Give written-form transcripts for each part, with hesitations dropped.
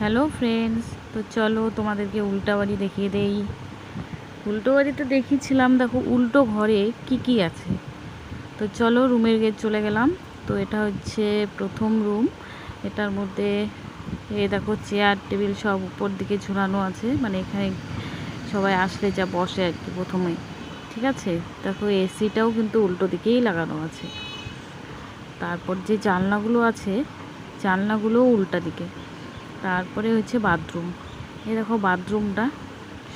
Hello friends, তো চলো তোমাদেরকে উল্টা বাড়ি দেখিয়ে দেই। উল্টো বাড়িতে দেখিয়েছিলাম, দেখো উল্টো ঘরে কি কি আছে। তো চলো রুমের গেট চলে গেলাম। তো এটা হচ্ছে প্রথম রুম। এটার মধ্যে দেখো চেয়ার টেবিল সব উপর দিকে ঝুলানো আছে, মানে এখানে সবাই আসলে যা বসে আর কি প্রথমে। ঠিক আছে, দেখো এসিটাও কিন্তু উল্টো দিকেই লাগানো আছে। তারপর যে জানলাগুলো আছে, জানলাগুলোও উল্টা দিকে। তারপরে হচ্ছে বাথরুম। এই দেখো বাথরুমটা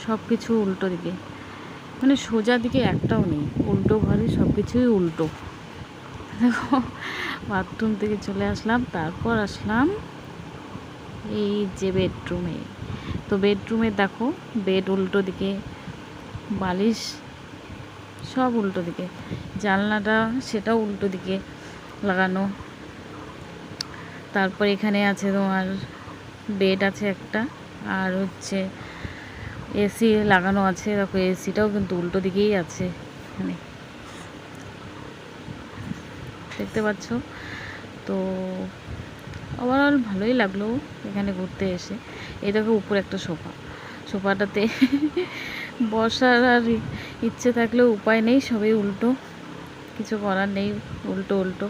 সব কিছু উল্টো দিকে, মানে সোজা দিকে একটাও নেই, উল্টো ঘরে সব কিছুই উল্টো। দেখো বাথরুম থেকে চলে আসলাম, তারপর আসলাম এই যে বেডরুমে। তো বেডরুমে দেখো বেড উল্টো দিকে, বালিশ সব উল্টো দিকে, জানলাটা সেটাও উল্টো দিকে লাগানো। তারপর এখানে আছে তোমার বেড আছে একটা, আর হচ্ছে এসি লাগানো আছে। দেখো এসিটাও কিন্তু উল্টো দিকেই আছে, এখানে দেখতে পাচ্ছ। তো ওভারঅল ভালোই লাগলো এখানে ঘুরতে এসে। এই দেখো উপরে একটা সোফা, সোফাটাতে বসার আর ইচ্ছে থাকলেও উপায় নেই, সবই উল্টো, কিছু করার নেই, উল্টো উল্টো।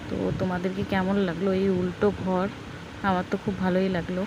তো তোমাদেরকে কেমন লাগলো এই উল্টো ঘর? আমার তো খুব ভালোই লাগলো।